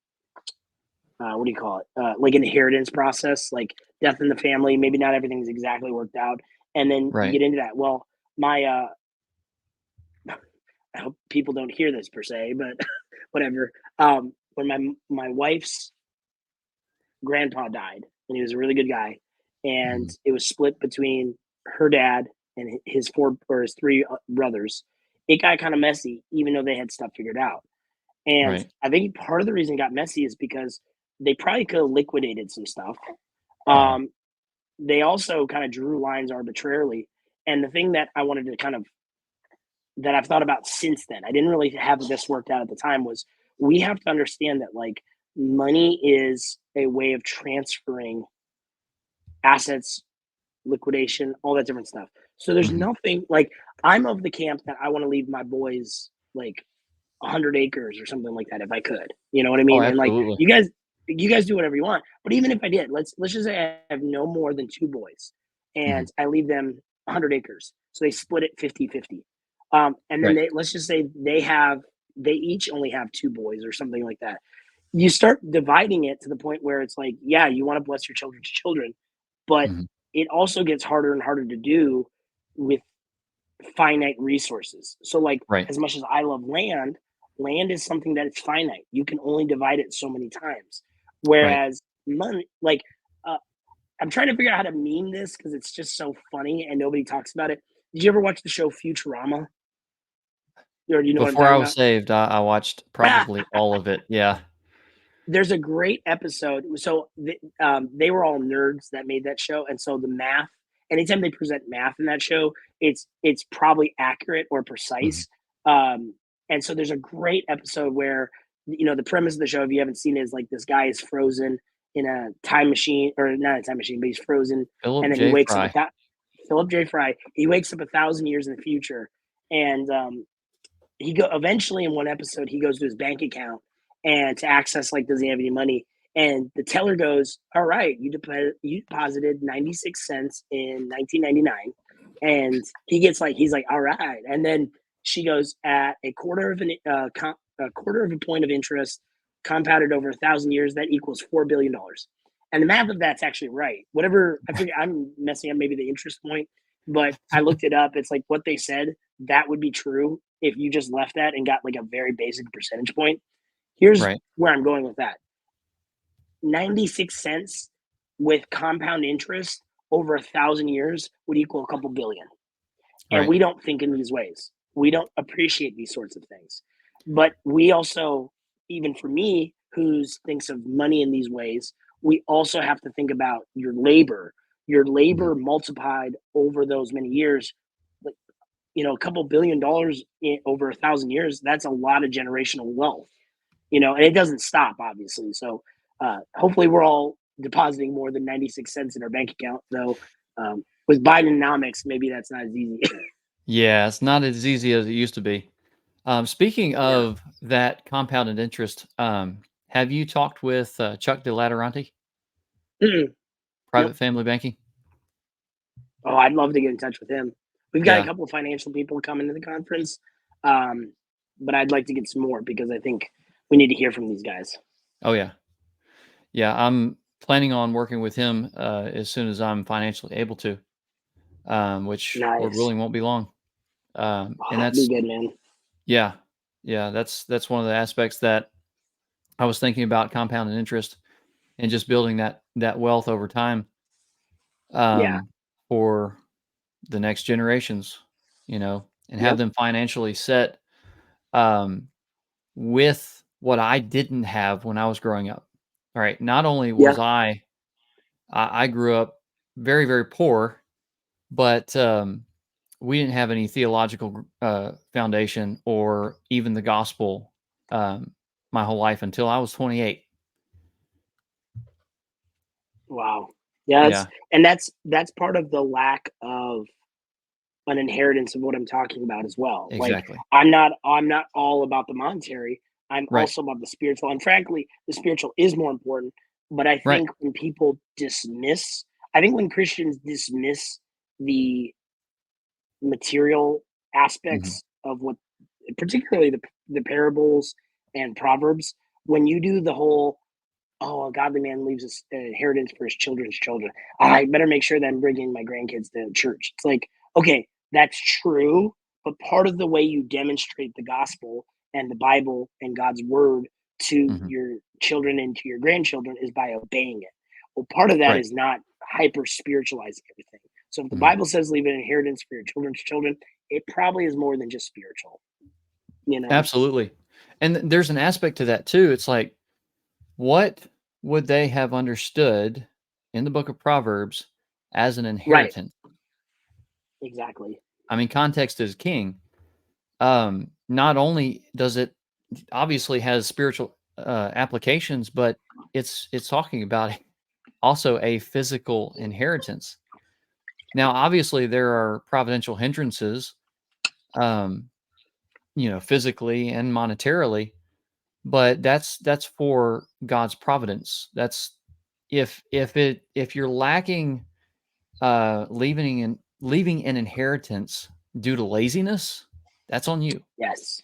what do you call it? Like an inheritance process, like death in the family. Maybe not everything's exactly worked out, and then you Right. get into that. Well, my I hope people don't hear this per se, but whatever. When my wife's grandpa died, and he was a really good guy, and Hmm. it was split between her dad and his four or his three brothers. It got kind of messy, even though they had stuff figured out. And Right. I think part of the reason it got messy is because they probably could have liquidated some stuff. Hmm. Um, they also kind of drew lines arbitrarily. And the thing that I wanted to kind of that I've thought about since then, I didn't really have this worked out at the time, was we have to understand that like money is a way of transferring assets, liquidation, all that different stuff. So there's Mhm. nothing like I'm of the camp that I want to leave my boys like 100 acres or something like that if I could. You know what I Oh, mean? And like absolutely. you guys do whatever you want. But even if I did, let's just say I have no more than two boys and Mhm. I leave them 100 acres. So they split it 50-50. And then Right. they let's just say they each only have two boys or something like that. You start dividing it to the point where it's like, yeah, you want to bless your children's children, but Mhm. it also gets harder and harder to do with finite resources. So, like, Right. as much as I love land, land is something that it's finite. You can only divide it so many times. Right. Whereas money, like, uh, I'm trying to figure out how to meme this because it's just so funny and nobody talks about it. Did you ever watch the show Futurama? Or do you know what I'm Before I talking was about? saved, I watched probably all of it. Yeah. There's a great episode. So they were all nerds that made that show, and so the math. Anytime they present math in that show, it's probably accurate or Mhm. precise. And so there's a great episode where the premise of the show, if you haven't seen it, is like this guy is frozen in a time machine, or not a time machine, but he's frozen, Philip and then he J. wakes up Fry. Philip J. Fry. He wakes up 1,000 years in the future, and he go eventually in one episode he goes to his bank account and to access like does he have any money, and the teller goes, all right, you deposited 96 cents in 1999, and he's like all right, and then she goes at a quarter of a point of interest compounded over 1,000 years that equals $4 billion, and the math of that's actually right. Whatever, I figure I'm messing up maybe the interest point, but I looked it up. It's like what they said that would be true if you just left that and got like a very basic percentage point. Here's Right. where I'm going with that: 96 cents with compound interest over 1,000 years would equal a couple billion. And Right. we don't think in these ways. We don't appreciate these sorts of things. But we also, even for me, who thinks of money in these ways, we also have to think about your labor. Your Mhm. labor multiplied over those many years, like a couple $1 billion over 1,000 years. That's a lot of generational wealth, and it doesn't stop, obviously. So hopefully, we're all depositing more than 96 cents in our bank account, though. With Bidenomics, maybe that's not as easy. Yeah, it's not as easy as it used to be. Speaking Yeah. of that compounded interest, have you talked with Chuck DeLateranti, Mm-mm. Nope. Private Family Banking? Oh, I'd love to get in touch with him. We've got a Yeah. couple of financial people coming to the conference, um, but I'd like to get some more because I think we need to hear from these guys. Oh, yeah. Yeah, I'm planning on working with him, as soon as I'm financially able to, which, Lord Nice. willing, won't be long. And Oh, be that's good, man. yeah. Yeah, that's one of the aspects that I was thinking about compounded interest and just building that wealth over time, Yeah. um, for the next generations, and have Yep. them financially set, um, with what I didn't have when I was growing up. All right. Not only was Yeah. I grew up very, very poor, but we didn't have any theological foundation or even the gospel um, my whole life until I was 28. Wow. Yeah. Yeah, That's part of the lack of an inheritance of what I'm talking about as well. Like exactly. I'm not all about the monetary. I'm Right, also about the spiritual. And frankly, the spiritual is more important. But right. I think when Christians dismiss the material Mhm. aspects of what, particularly the parables and proverbs, when you do the whole, oh, a godly man leaves an inheritance for his children's children. I better make sure that I'm bringing my grandkids to church. It's like, okay, that's true, but part of the way you demonstrate the gospel and the Bible and God's word to Mhm. your children and to your grandchildren is by obeying it. Well, part of that Right. is not hyper spiritualizing everything. So if the Mhm. Bible says leave an inheritance for your children's children, it probably is more than just spiritual, you know? Absolutely. And there's an aspect to that too. It's like, what would they have understood in the book of Proverbs as an Right. inheritance? Exactly. I mean, context is king. Not only does it obviously has spiritual applications, but it's talking about also a physical inheritance. Now, obviously, there are providential hindrances, um, physically and monetarily, but that's for God's providence. That's if you're lacking leaving an inheritance due to laziness, that's on you, Yes.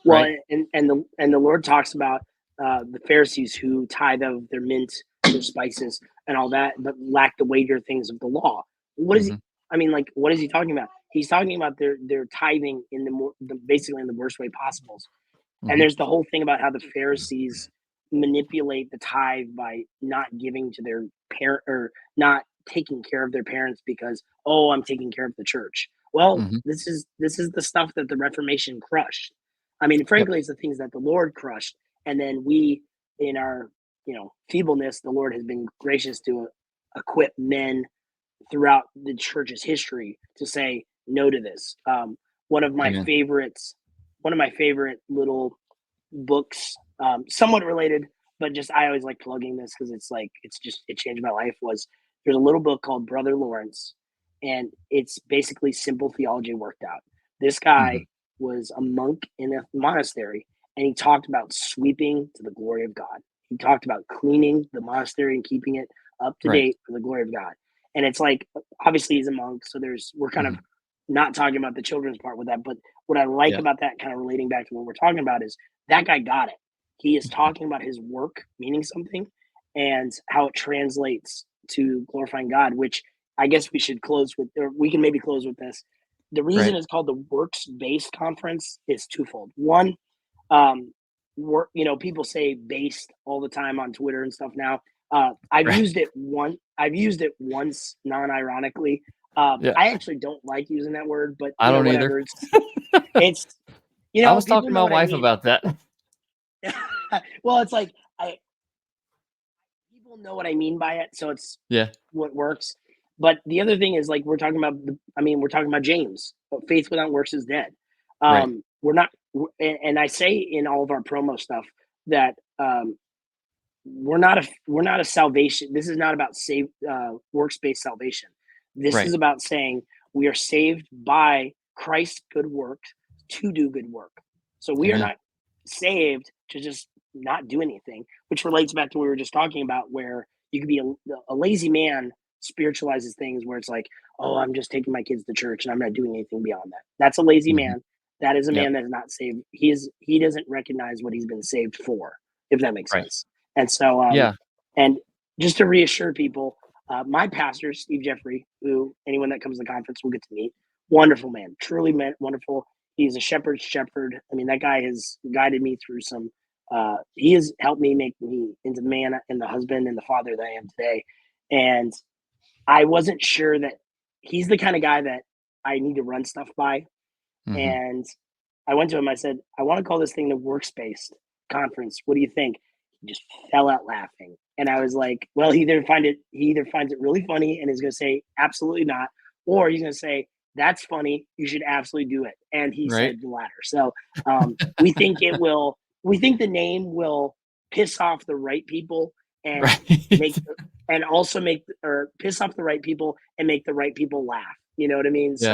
Well, right? and the Lord talks about the Pharisees who tithe of their mint, their spices, and all that, but lack the weightier things of the law. What is he? Hmm. I mean, like, what is he talking about? He's talking about their tithing in basically in the worst way possible. And Hmm. there's the whole thing about how the Pharisees manipulate the tithe by not giving to their parent or not taking care of their parents because, oh, I'm taking care of the church. Well, Hmm. this is the stuff that the Reformation crushed. I mean, Yep. frankly, it's the things that the Lord crushed, and then we, in our feebleness, the Lord has been gracious to equip men throughout the church's history to say no to this. One of my Amen. favorites, one of my favorite little books, somewhat related, but just I always like plugging this because it changed my life. Was there's a little book called Brother Lawrence, and it's basically simple theology worked out. This Hmm. guy was a monk in a monastery, and he talked about sweeping to the glory of God. He talked about cleaning the monastery and keeping it up to Right. date for the glory of God. And it's like obviously he's a monk, so we're kind of Hmm. not talking about the children's part with that. But what I like Yeah. about that, kind of relating back to what we're talking about, is that guy got it. He is talking about his work meaning something and how it translates to glorifying God, which I guess we should close with, or we can maybe close with this. The reason Right. it's called the works based conference is twofold. One, um, people say based all the time on Twitter and stuff now. Right. I've used it once non-ironically. Yeah. I actually don't like using that word, but I don't either. whatever. It's I was people talking to my know what I wife mean. about that. Well, it's like I people know what I mean by it, so it's Yeah. what works. But the other thing is like we're talking about James. Faith without works is dead. Right. We're not, and I say in all of our promo stuff that we're not a salvation. This is not about works based salvation. This Right. is about saying we are saved by Christ's good works to do good work. So we are Amen. not saved to just not do anything, which relates back to what we were just talking about, where you could be a lazy man spiritualizes things where it's like, oh, I'm just taking my kids to church and I'm not doing anything beyond that. That's a lazy Hmm. man. That is a Yep. man that is not saved. He doesn't recognize what he's been saved for, if that makes Right. sense. And so, Yeah. and just to reassure people, my pastor, Steve Jeffrey, who anyone that comes to the conference will get to meet, wonderful man, truly wonderful. He's a shepherd's shepherd. I mean, that guy has guided me through some. He has helped me make me into the man and the husband and the father that I am today. And I wasn't sure that he's the kind of guy that I need to run stuff by. Hmm. And I went to him. I said, I want to call this thing the works-based conference. What do you think? He just fell out laughing. And I was like, well, he either finds it really funny and is going to say absolutely not, or he's going to say that's funny. You should absolutely do it. And he Right. said the latter. So we think it will. We think the name will piss off the right people and Right. make and also make or piss off the right people and make the right people laugh. You know what I mean? Yeah.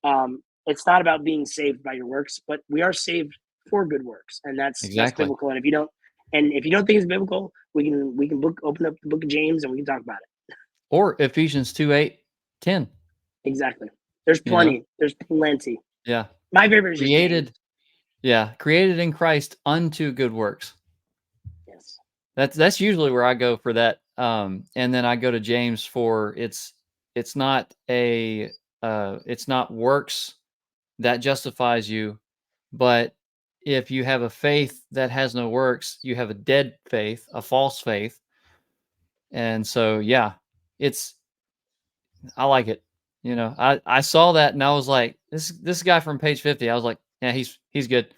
So it's not about being saved by your works, but we are saved for good works, and that's Exactly. biblical. And if you don't think it's biblical, we can open up the book of James and we can talk about it. Or Ephesians 2:8, 10. Exactly. There's You know. plenty. There's plenty. Yeah. My favorite is just James. Created. Yeah. Created in Christ unto good works. Yes. That's usually where I go for that. And then I go to James for it's not it's not works that justifies you, but if you have a faith that has no works, you have a dead faith, a false faith. And so yeah, it's I like it. I saw that and I was like, this guy from page 50. I was like, yeah, he's good.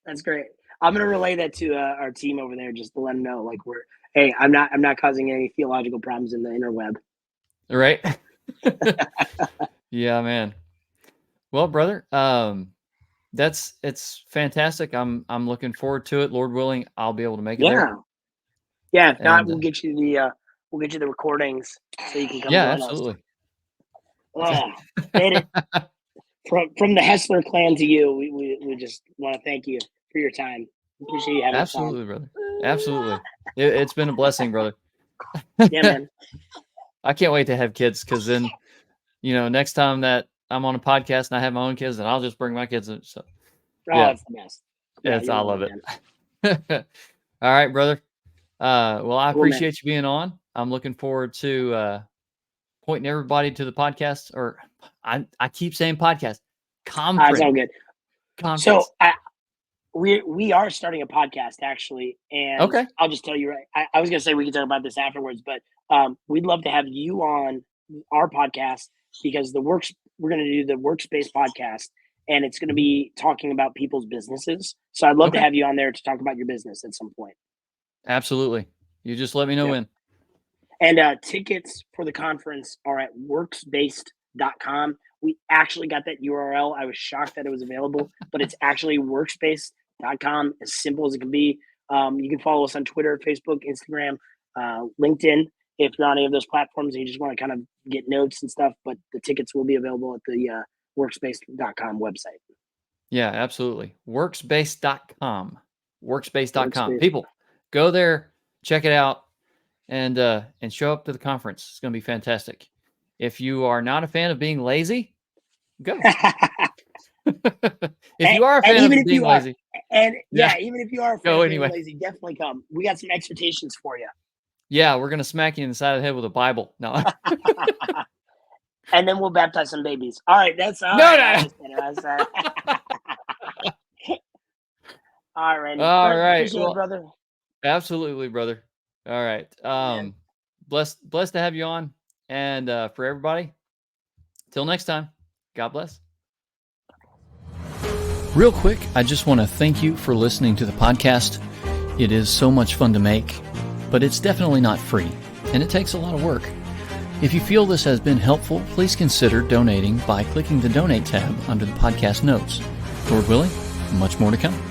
That's great. I'm gonna relay that to our team over there just to let them know, like hey, I'm not causing any theological problems in the interweb. Right? Yeah, man. Well, brother, it's fantastic. I'm looking forward to it. Lord willing, I'll be able to make it there. Yeah. Yeah. If not, And we'll get you the recordings so you can come yeah, join absolutely. us. Made it. From the Hessler clan to you, we just want to thank you for your time. Appreciate you having us on. Absolutely, brother. Absolutely. It's been a blessing, brother. Yeah, man. I can't wait to have kids, because then, next time that I'm on a podcast and I have my own kids, then I'll just bring my kids in. So yeah, It's the best. Yeah, I love it. All right, brother. Well, I appreciate you being on. I'm looking forward to pointing everybody to the podcast, or I keep saying podcast conference. It's all good. Conference. So we are starting a podcast, actually, and okay. I'll just tell you I was gonna say we can talk about this afterwards, but we'd love to have you on our podcast, because we're gonna do the Workspace podcast, and it's gonna be talking about people's businesses. So I'd love to have you on there to talk about your business at some point. Absolutely. You just let me know when. And tickets for the conference are at worksbased.com. We actually got that URL. I was shocked that it was available, but it's actually workspace.com, as simple as it can be. You can follow us on Twitter, Facebook, Instagram, LinkedIn, if you're on any of those platforms and you just want to kind of get notes and stuff. But the tickets will be available at the workspace.com website. Yeah, absolutely. Workspace.com. Workspace.com. People, go there, check it out, and show up to the conference. It's going to be fantastic. If you are not a fan of being lazy, go. If you are a fan of being lazy, even if you are a fan of being anyway. lazy, definitely come. We got some exhortations for you. Yeah, we're gonna smack you in the side of the head with a Bible. No. And then we'll baptize some babies. All right, that's all. No. All right. All right. Appreciate it, brother. Absolutely, brother. All right. Blessed to have you on. And for everybody, till next time, God bless. Real quick, I just want to thank you for listening to the podcast. It is so much fun to make, but it's definitely not free, and it takes a lot of work. If you feel this has been helpful, please consider donating by clicking the Donate tab under the podcast notes. Lord willing, much more to come.